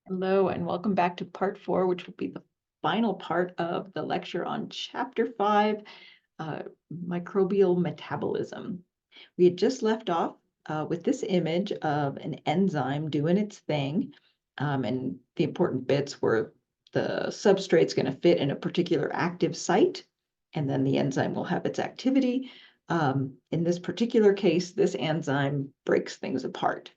Hello, and welcome back to part 4, which will be the final part of the lecture on chapter 5, microbial metabolism. We had just left off with this image of an enzyme doing its thing, and the important bits were the substrate's going to fit in a particular active site, and then the enzyme will have its activity. In this particular case, this enzyme breaks things apart.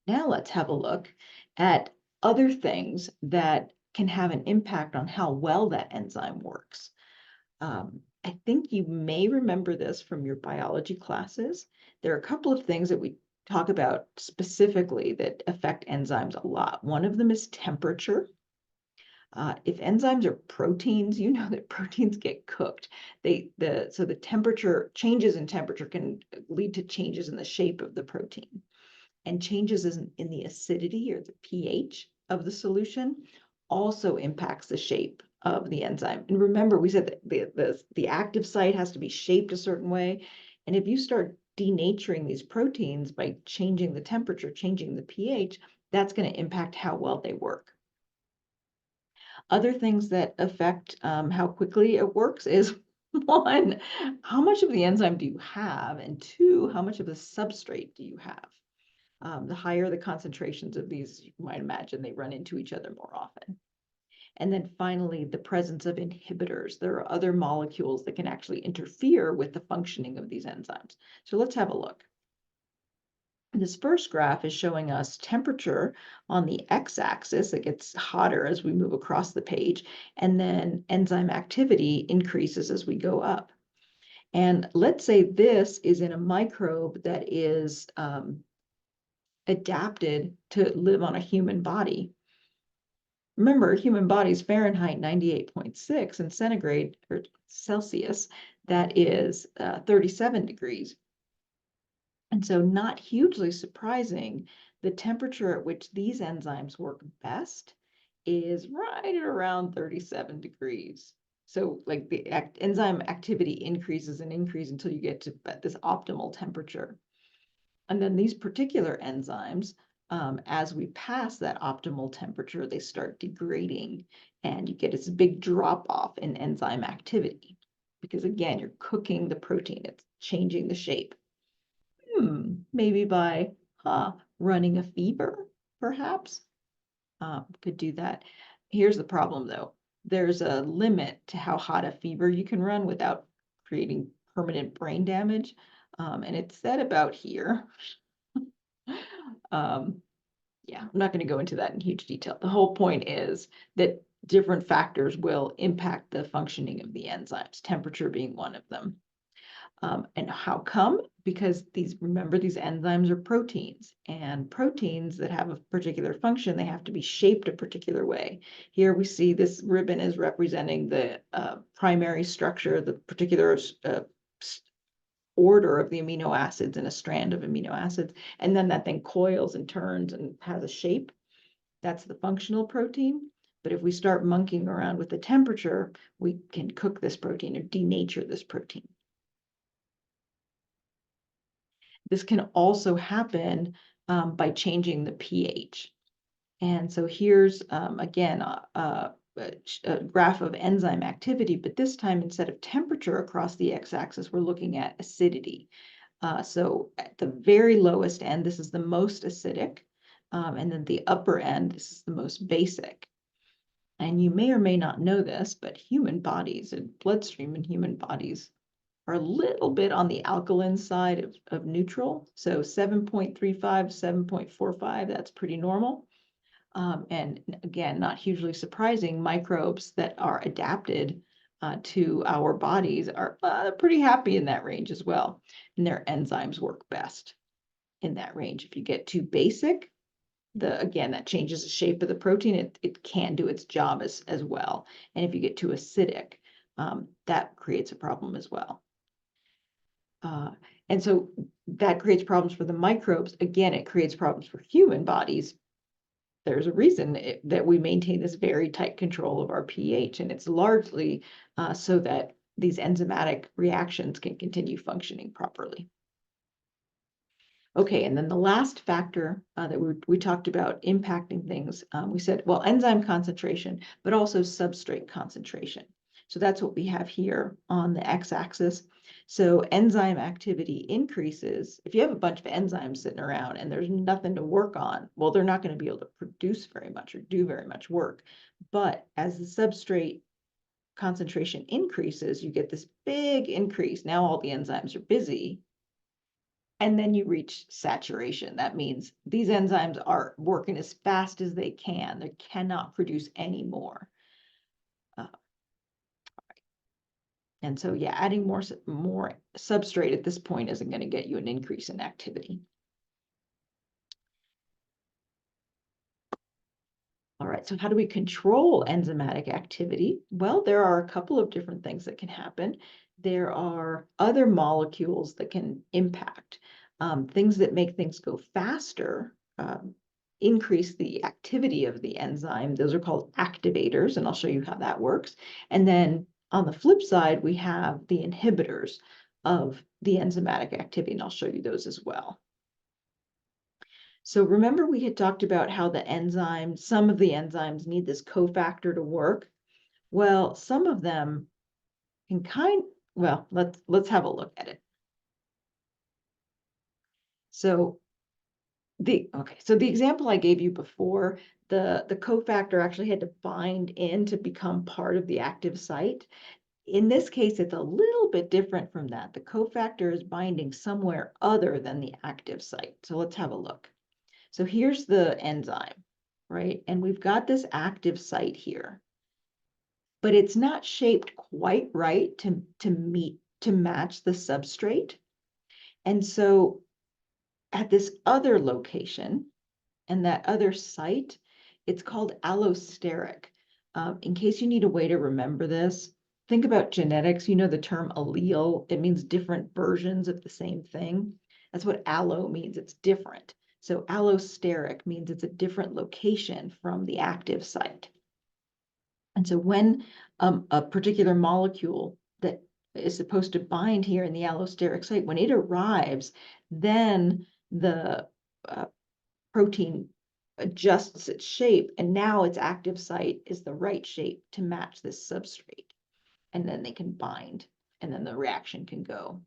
Now let's have a look at other things that can have an impact on how well that enzyme works. I think you may remember this from your biology classes. There are a couple of things that we talk about specifically that affect enzymes a lot. One of them is temperature. If enzymes are proteins, you know that proteins get cooked. So the temperature, changes in temperature can lead to changes in the shape of the protein. And changes in the acidity or the pH of the solution also impacts the shape of the enzyme. And remember, we said that the active site has to be shaped a certain way. And if you start denaturing these proteins by changing the temperature, changing the pH, that's going to impact how well they work. Other things that affect how quickly it works is one, how much of the enzyme do you have? And two, how much of the substrate do you have? The higher the concentrations of these, you might imagine they run into each other more often. And then finally, the presence of inhibitors. There are other molecules that can actually interfere with the functioning of these enzymes. So let's have a look. This first graph is showing us temperature on the x-axis. It gets hotter as we move across the page, and then enzyme activity increases as we go up. And let's say this is in a microbe that is adapted to live on a human body. Remember, human body's Fahrenheit 98.6 and centigrade or Celsius, that is 37 degrees. And so not hugely surprising, the temperature at which these enzymes work best is right at around 37 degrees. So like the enzyme activity increases and increases until you get to this optimal temperature. And then these particular enzymes, as we pass that optimal temperature, they start degrading and you get this big drop off in enzyme activity. Because again, you're cooking the protein, it's changing the shape. Maybe by running a fever, perhaps. Could do that. Here's the problem though. There's a limit to how hot a fever you can run without creating permanent brain damage. And it's set about here. Yeah, I'm not going to go into that in huge detail. The whole point is that different factors will impact the functioning of the enzymes, temperature being one of them. And how come? Because remember, these enzymes are proteins, and proteins that have a particular function, they have to be shaped a particular way. Here we see this ribbon is representing the primary structure, the particular order of the amino acids in a strand of amino acids, and then that thing coils and turns and has a shape. That's the functional protein. But if we start monkeying around with the temperature, we can cook this protein or denature this protein. This can also happen by changing the pH. And so here's, again, a graph of enzyme activity, but this time instead of temperature across the x-axis, we're looking at acidity. So at the very lowest end, this is the most acidic, and then the upper end, this is the most basic. And you may or may not know this, but human bodies and bloodstream in human bodies are a little bit on the alkaline side of neutral. So 7.35, 7.45, that's pretty normal. And again, not hugely surprising, microbes that are adapted to our bodies are pretty happy in that range as well. And their enzymes work best in that range. If you get too basic, again, that changes the shape of the protein. It can't do its job as well. And if you get too acidic, that creates a problem as well. And so that creates problems for the microbes. Again, it creates problems for human bodies. There's a reason that we maintain this very tight control of our pH, and it's largely so that these enzymatic reactions can continue functioning properly. Okay, and then the last factor that we talked about impacting things, we said, well, enzyme concentration, but also substrate concentration. So that's what we have here on the x-axis. So enzyme activity increases. If you have a bunch of enzymes sitting around and there's nothing to work on, well, they're not going to be able to produce very much or do very much work. But as the substrate concentration increases, you get this big increase. Now all the enzymes are busy. And then you reach saturation. That means these enzymes are working as fast as they can. They cannot produce any more. And so, yeah, adding more substrate at this point isn't going to get you an increase in activity. All right, so how do we control enzymatic activity? Well, there are a couple of different things that can happen. There are other molecules that can impact things that make things go faster, increase the activity of the enzyme. Those are called activators, and I'll show you how that works. And then on the flip side, we have the inhibitors of the enzymatic activity, and I'll show you those as well. So remember we had talked about how the enzymes, some of the enzymes need this cofactor to work. Well, some of them can well, let's have a look at it. So the example I gave you before, the cofactor actually had to bind in to become part of the active site. In this case, it's a little bit different from that. The cofactor is binding somewhere other than the active site. So let's have a look. So here's the enzyme, right? And we've got this active site here, but it's not shaped quite right to match the substrate. And so at this other location and that other site, it's called allosteric. In case you need a way to remember this, think about genetics. You know the term allele, it means different versions of the same thing. That's what allo means, it's different. So allosteric means it's a different location from the active site. And so when a particular molecule that is supposed to bind here in the allosteric site, when it arrives, then the protein adjusts its shape, and now its active site is the right shape to match this substrate. And then they can bind, and then the reaction can go.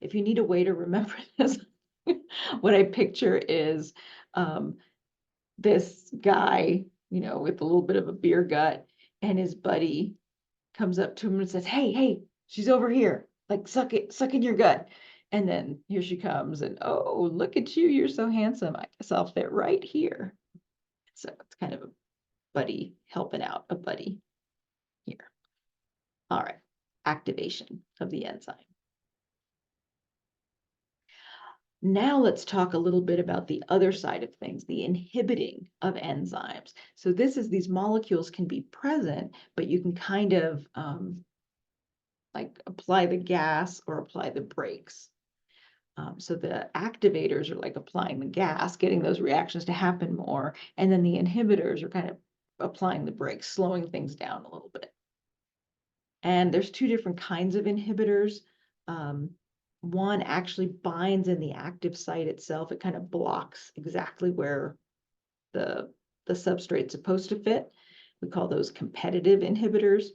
If you need a way to remember this, what I picture is this guy, with a little bit of a beer gut, and his buddy comes up to him and says, hey, she's over here. Like, suck in your gut. And then here she comes, and oh, look at you. You're so handsome. I guess I'll fit right here. So it's kind of a buddy helping out a buddy here. All right, activation of the enzyme. Now let's talk a little bit about the other side of things, the inhibiting of enzymes. So this is these molecules can be present, but you can kind of like apply the gas or apply the brakes. So the activators are like applying the gas, getting those reactions to happen more, and then the inhibitors are kind of applying the brakes, slowing things down a little bit. And there's two different kinds of inhibitors. One actually binds in the active site itself. It kind of blocks exactly where the substrate's supposed to fit. We call those competitive inhibitors.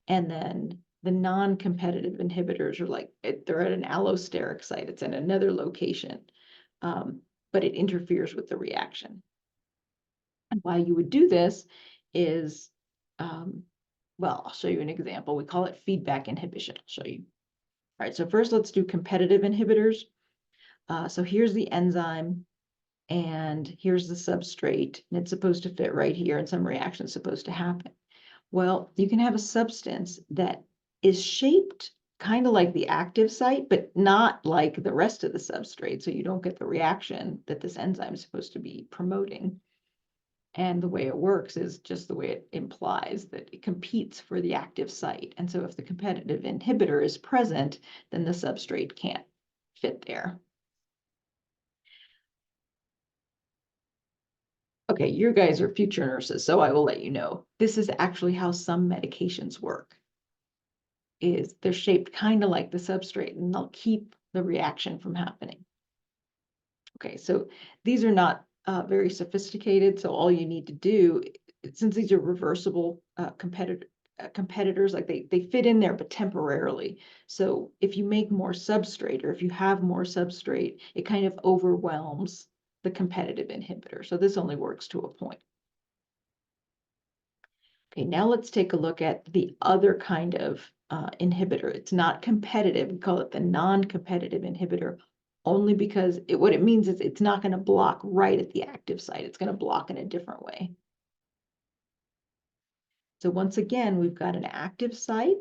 And then the non-competitive inhibitors are like, they're at an allosteric site. It's in another location, but it interferes with the reaction. And why you would do this is, well, I'll show you an example. We call it feedback inhibition. I'll show you. All right, so first let's do competitive inhibitors. So here's the enzyme, and here's the substrate, and it's supposed to fit right here, and some reaction is supposed to happen. Well, you can have a substance that is shaped kind of like the active site, but not like the rest of the substrate, so you don't get the reaction that this enzyme is supposed to be promoting. And the way it works is just the way it implies that it competes for the active site. And so if the competitive inhibitor is present, then the substrate can't fit there. Okay, you guys are future nurses, so I will let you know. This is actually how some medications work. Is they're shaped kind of like the substrate, and they'll keep the reaction from happening. Okay, so these are not very sophisticated. So all you need to do, since these are reversible competitors, like they fit in there, but temporarily. So if you make more substrate or if you have more substrate, it kind of overwhelms the competitive inhibitor. So this only works to a point. Okay, now let's take a look at the other kind of inhibitor. It's not competitive. We call it the non-competitive inhibitor, only because what it means is it's not going to block right at the active site. It's going to block in a different way. So once again, we've got an active site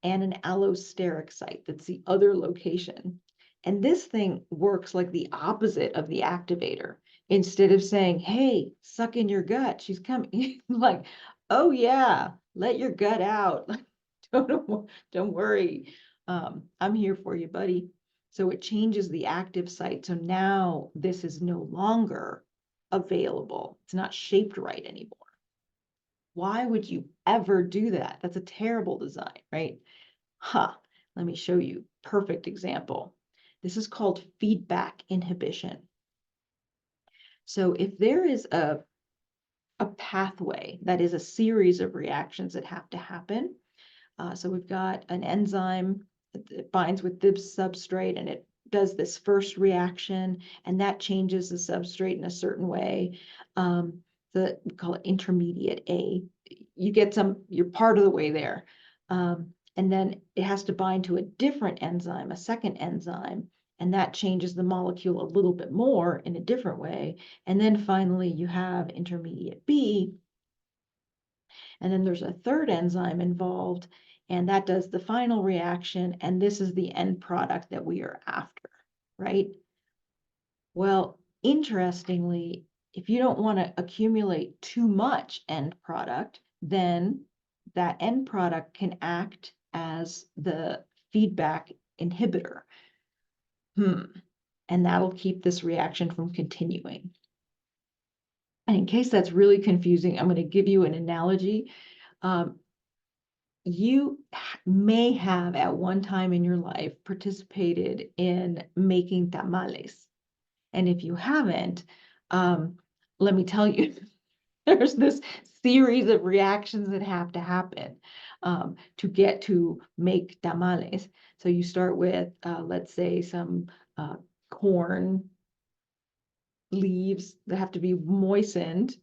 and an allosteric site. That's the other location. And this thing works like the opposite of the activator. Instead of saying, hey, suck in your gut, she's coming, like, oh yeah, let your gut out. Don't worry. I'm here for you, buddy. So it changes the active site. So now this is no longer available. It's not shaped right anymore. Why would you ever do that? That's a terrible design, right? Let me show you. Perfect example. This is called feedback inhibition. So if there is a pathway that is a series of reactions that have to happen, so we've got an enzyme that binds with this substrate and it does this first reaction, and that changes the substrate in a certain way. We call it intermediate A. You're part of the way there. And then it has to bind to a different enzyme, a second enzyme, and that changes the molecule a little bit more in a different way. And then finally, you have intermediate B, and then there's a third enzyme involved, and that does the final reaction, and this is the end product that we are after, right? Well, interestingly, if you don't want to accumulate too much end product, then that end product can act as the feedback inhibitor. And that'll keep this reaction from continuing. And in case that's really confusing, I'm going to give you an analogy. You may have at one time in your life participated in making tamales. And if you haven't, let me tell you, there's this series of reactions that have to happen to get to make tamales. So you start with, let's say, some corn leaves that have to be moistened.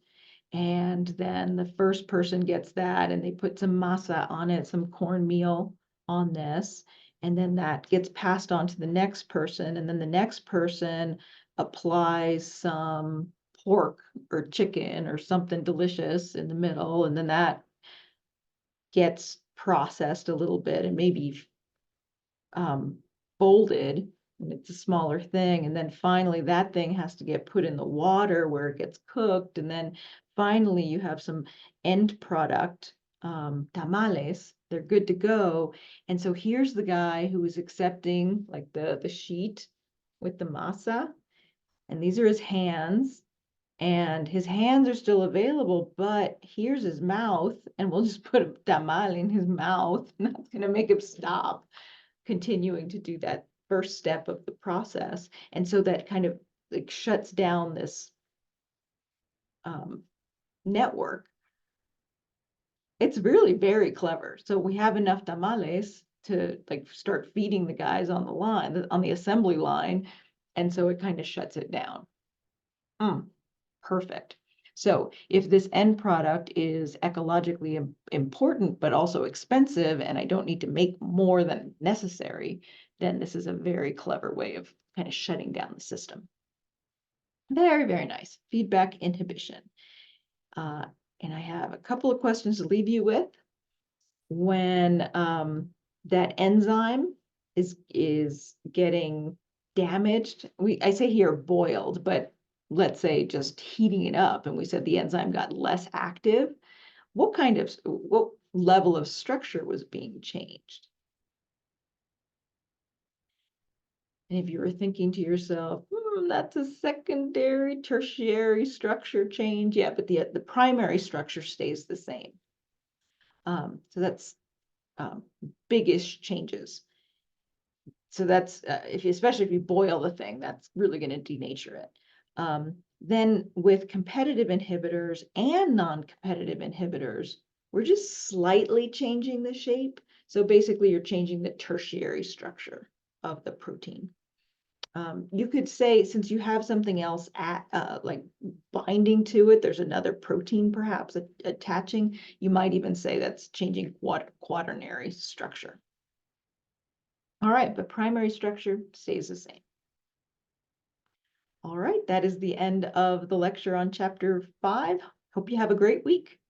And then the first person gets that and they put some masa on it, some cornmeal on this. And then that gets passed on to the next person. And then the next person applies some pork or chicken or something delicious in the middle. And then that gets processed a little bit and maybe folded, and it's a smaller thing. And then finally that thing has to get put in the water where it gets cooked. And then finally you have some end product, tamales. They're good to go. And so here's the guy who is accepting like the sheet with the masa. And these are his hands. And his hands are still available, but here's his mouth. And we'll just put a tamal in his mouth. And that's going to make him stop continuing to do that first step of the process. And so that kind of like shuts down this network. It's really very clever. So we have enough tamales to like start feeding the guys on the line, on the assembly line. And so it kind of shuts it down. Perfect. So if this end product is ecologically important, but also expensive, and I don't need to make more than necessary, then this is a very clever way of kind of shutting down the system. Very, very nice. Feedback inhibition. And I have a couple of questions to leave you with. When that enzyme is getting damaged, I say here boiled, but let's say just heating it up, and we said the enzyme got less active, what level of structure was being changed? And if you were thinking to yourself, that's a secondary, tertiary structure change, yeah, but the primary structure stays the same. So that's big-ish changes. So that's, especially if you boil the thing, that's really going to denature it. Then with competitive inhibitors and non-competitive inhibitors, we're just slightly changing the shape. So basically you're changing the tertiary structure of the protein. You could say, since you have something else like binding to it, there's another protein perhaps attaching, you might even say that's changing quaternary structure. All right, but primary structure stays the same. All right, that is the end of the lecture on chapter 5. Hope you have a great week.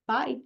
Bye.